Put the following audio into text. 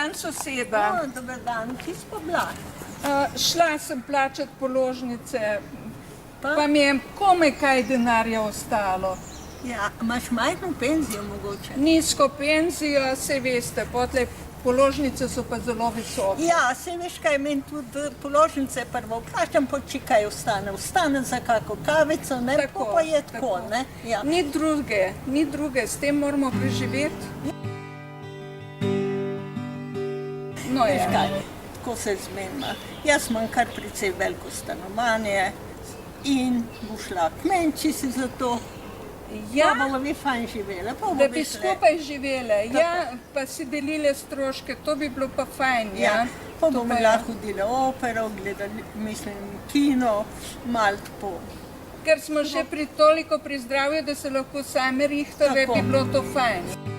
dan, soseda. Dober dan, kje si pa bila? Šla sem plačati položnice, pa mi je komaj kaj denarja ostalo. Ja, imaš majhno penzijo mogoče? Nizko penzijo, saj veste, potlej položnice so pa zelo visoke. Ja, saj veš kaj, meni tudi položnice prvo vprašam, pa če kaj ostane. Ostane za kako kavico, ne? Tako pa je tako, ne? Ja. Ni druge, s tem moramo preživeti. No Veš je. kaj, tako se zmenila. Jaz imam kar precej veliko stanovanje in bo šla k meni, če si za to. Ja, Pa bomo mi fajn živele. da bi skupaj živele, ja, pa si delile stroške, to bi bilo pa fajn, ja. Pa bomo lahko hodile opero, gledali, mislim, kino, malo tako. Ker smo že toliko pri zdravju, da se lahko sami rihtale, bi bilo to fajn.